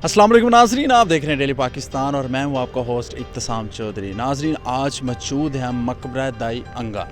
अस्सलाम वालेकुम नाजरीन, आप देख रहे हैं डेली पाकिस्तान और मैं हूं आपका होस्ट इब्तिसाम चौधरी। नाजरीन, आज मौजूद हैं हम मकबरा दाई अंगा।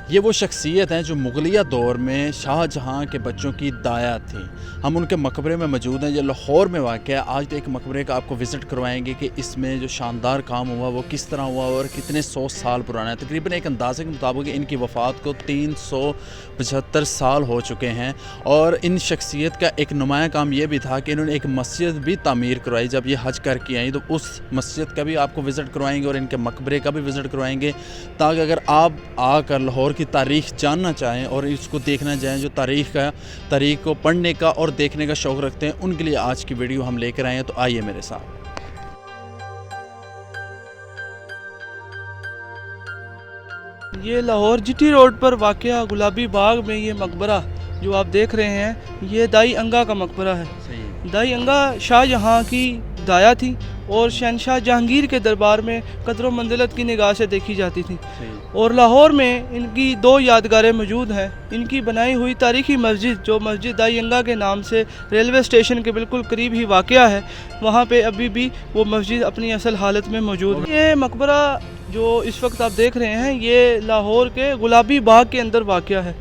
ये वो शख्सियत हैं जो मुगलिया दौर में शाहजहां के बच्चों की दाया थी। हम उनके मकबरे में मौजूद हैं जो लाहौर में वाक़ है। आज एक मकबरे का आपको विज़िट करवाएंगे कि इसमें जो शानदार काम हुआ वो किस तरह हुआ और कितने 100 साल पुराना है। तकरीबन एक अंदाज़े के मुताबिक इनकी वफ़ात को 375 साल हो चुके हैं। और इन शख्सियत का एक नुमाया काम ये भी था कि इन्होंने एक मस्जिद भी तामीर करवाई। जब ये हज करके आई तो उस मस्जिद का भी आपको विज़िट करवाएंगे और इनके मकबरे का भी विज़िट करवाएंगे, ताकि अगर आप आकर लाहौर की तारीख़ जानना चाहें और इसको देखना चाहें, जो तारीख़ को पढ़ने का और देखने का शौक़ रखते हैं, उनके लिए आज की वीडियो हम लेकर आए हैं। तो आइए मेरे साथ। ये लाहौर जीटी रोड पर वाक़या गुलाबी बाग में ये मकबरा जो आप देख रहे हैं, ये दाई अंगा का मकबरा है। दाई अंगा शाहजहां की दाया थी और शहनशाह जहांगीर के दरबार में कदर मंजिलत की निगाह से देखी जाती थी। और लाहौर में इनकी 2 यादगारें मौजूद हैं। इनकी बनाई हुई तारीखी मस्जिद, जो मस्जिद दाई अंगा के नाम से रेलवे स्टेशन के बिल्कुल करीब ही वाक़या है, वहाँ पे अभी भी वो मस्जिद अपनी असल हालत में मौजूद है। ये मकबरा जो इस वक्त आप देख रहे हैं, ये लाहौर के गुलाबी बाग के अंदर वाक़या है।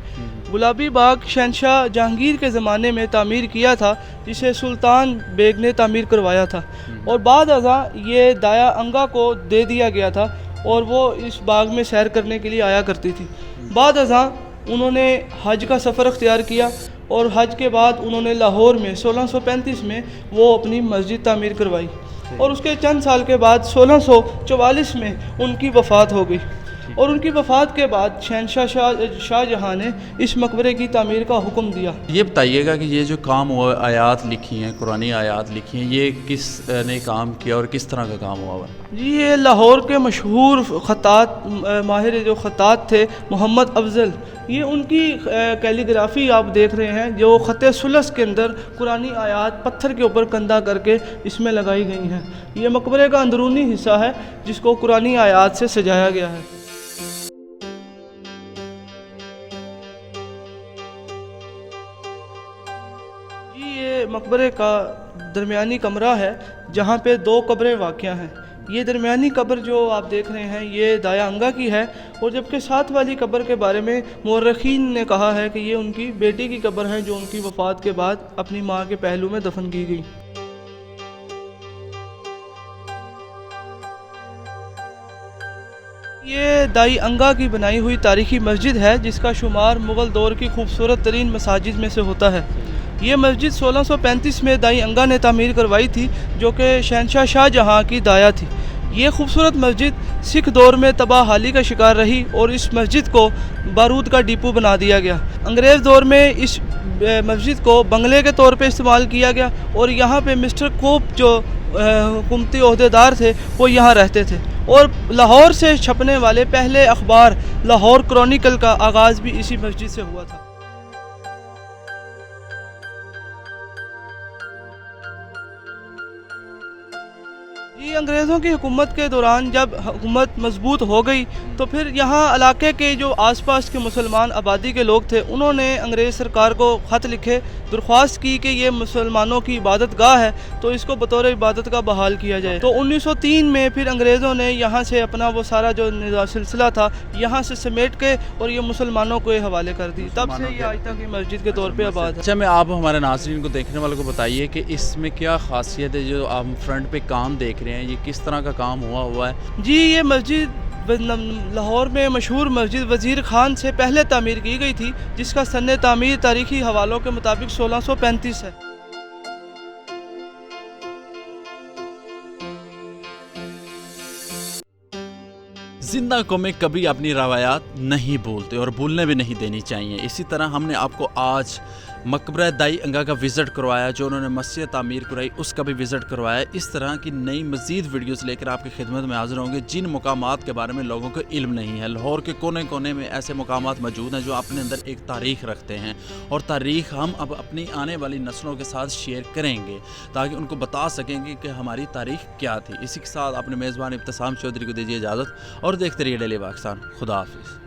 गुलाबी बाग शहनशाह जहांगीर के ज़माने में तामीर किया था, जिसे सुल्तान बेग ने तामीर करवाया था। और बाद अज़ां ये दाया अंगा को दे दिया गया था और वो इस बाग में सैर करने के लिए आया करती थी। बाद अज़ां उन्होंने हज का सफ़र अख्तियार किया और हज के बाद उन्होंने लाहौर में 1635 में वो अपनी मस्जिद तामीर करवाई। और उसके चंद साल के बाद 1644 में उनकी वफ़ात हो गई। और उनकी वफ़ात के बाद शाहजहां ने इस मकबरे की तामीर का हुक्म दिया। ये बताइएगा कि ये जो काम हुआ, आयात लिखी हैं, कुरानी आयात लिखी हैं, ये किस ने काम किया और किस तरह का काम हुआ हुआ? जी, ये लाहौर के मशहूर ख़त्तात, माहिर जो ख़त्तात थे, मोहम्मद अफजल, ये उनकी कैलीग्राफी आप देख रहे हैं, जो ख़त सुलस के अंदर कुरानी आयात पत्थर के ऊपर कंधा करके इसमें लगाई गई हैं। ये मकबरे का अंदरूनी हिस्सा है जिसको कुरानी आयात से सजाया गया है। ये मकबरे का दरमियानी कमरा है जहाँ पे 2 कब्रें वाक़या हैं। ये दरमियानी कब्र जो आप देख रहे हैं, ये दाया अंगा की है। और जबकि साथ वाली कब्र के बारे में मौरखीन ने कहा है कि ये उनकी बेटी की कब्र है, जो उनकी वफ़ात के बाद अपनी माँ के पहलू में दफन की गई। ये दाई अंगा की बनाई हुई तारीखी मस्जिद है, जिसका शुमार मुग़ल दौर की खूबसूरत तरीन मसाजिद में से होता है। ये मस्जिद 1635 में दाई अंगा ने तामीर करवाई थी, जो कि शहनशाह शाहजहां की दाया थी। ये खूबसूरत मस्जिद सिख दौर में तबाहाली का शिकार रही और इस मस्जिद को बारूद का डिपो बना दिया गया। अंग्रेज़ दौर में इस मस्जिद को बंगले के तौर पे इस्तेमाल किया गया और यहाँ पे मिस्टर कोप जो हुकूमती ओहदेदार थे, वो यहाँ रहते थे। और लाहौर से छपने वाले पहले अखबार लाहौर क्रॉनिकल का आगाज़ भी इसी मस्जिद से हुआ था। ये अंग्रेज़ों की हुकूमत के दौरान जब हुकूमत मजबूत हो गई, तो फिर यहाँ इलाके के जो आसपास के मुसलमान आबादी के लोग थे, उन्होंने अंग्रेज़ सरकार को ख़त लिखे, दरख्वास्त की कि ये मुसलमानों की इबादत गाह है, तो इसको बतौर इबादत का बहाल किया जाए। तो 1903 में फिर अंग्रेज़ों ने यहाँ से अपना वो सारा जो सिलसिला था यहाँ से समेट के और ये मुसलमानों को हवाले कर दी। तब से ये आज तक की मस्जिद के तौर पर आबाद है। अच्छा, मैं आप हमारे नाज़रीन को, देखने वालों को बताइए कि इसमें क्या ख़ासियत है जो आप फ्रंट पे काम देख रहे हैं, ये किस तरह का काम हुआ है? जी, ये मस्जिद लाहौर में मशहूर मस्जिद वज़ीर खान से पहले तामीर की गई थी, जिसका सन्ने तामीर तारीखी हवालों के मुताबिक 1635 है। जिंदा कौमें कभी अपनी रवायात नहीं भूलते और भूलने भी नहीं देनी चाहिए। इसी तरह हमने आपको आज मकबरा दाई अंगा का विज़िट करवाया, जो उन्होंने मस्जिद तामीर कराई उसका भी विज़िट करवाया। इस तरह की नई मज़ीद वीडियोस लेकर आपकी खिदमत में हाज़िर होंगे, जिन मकामात के बारे में लोगों को इल्म नहीं है। लाहौर के कोने कोने में ऐसे मकामात मौजूद हैं जो अपने अंदर एक तारीख़ रखते हैं, और तारीख़ हम अब अपनी आने वाली नस्लों के साथ शेयर करेंगे ताकि उनको बता सकेंगे कि हमारी तारीख़ क्या थी। इसी के साथ अपने मेज़बान इब्तिसाम चौधरी को दीजिए इजाज़त और देखते रहिए डेली पाकिस्तान। खुदा हाफिज़।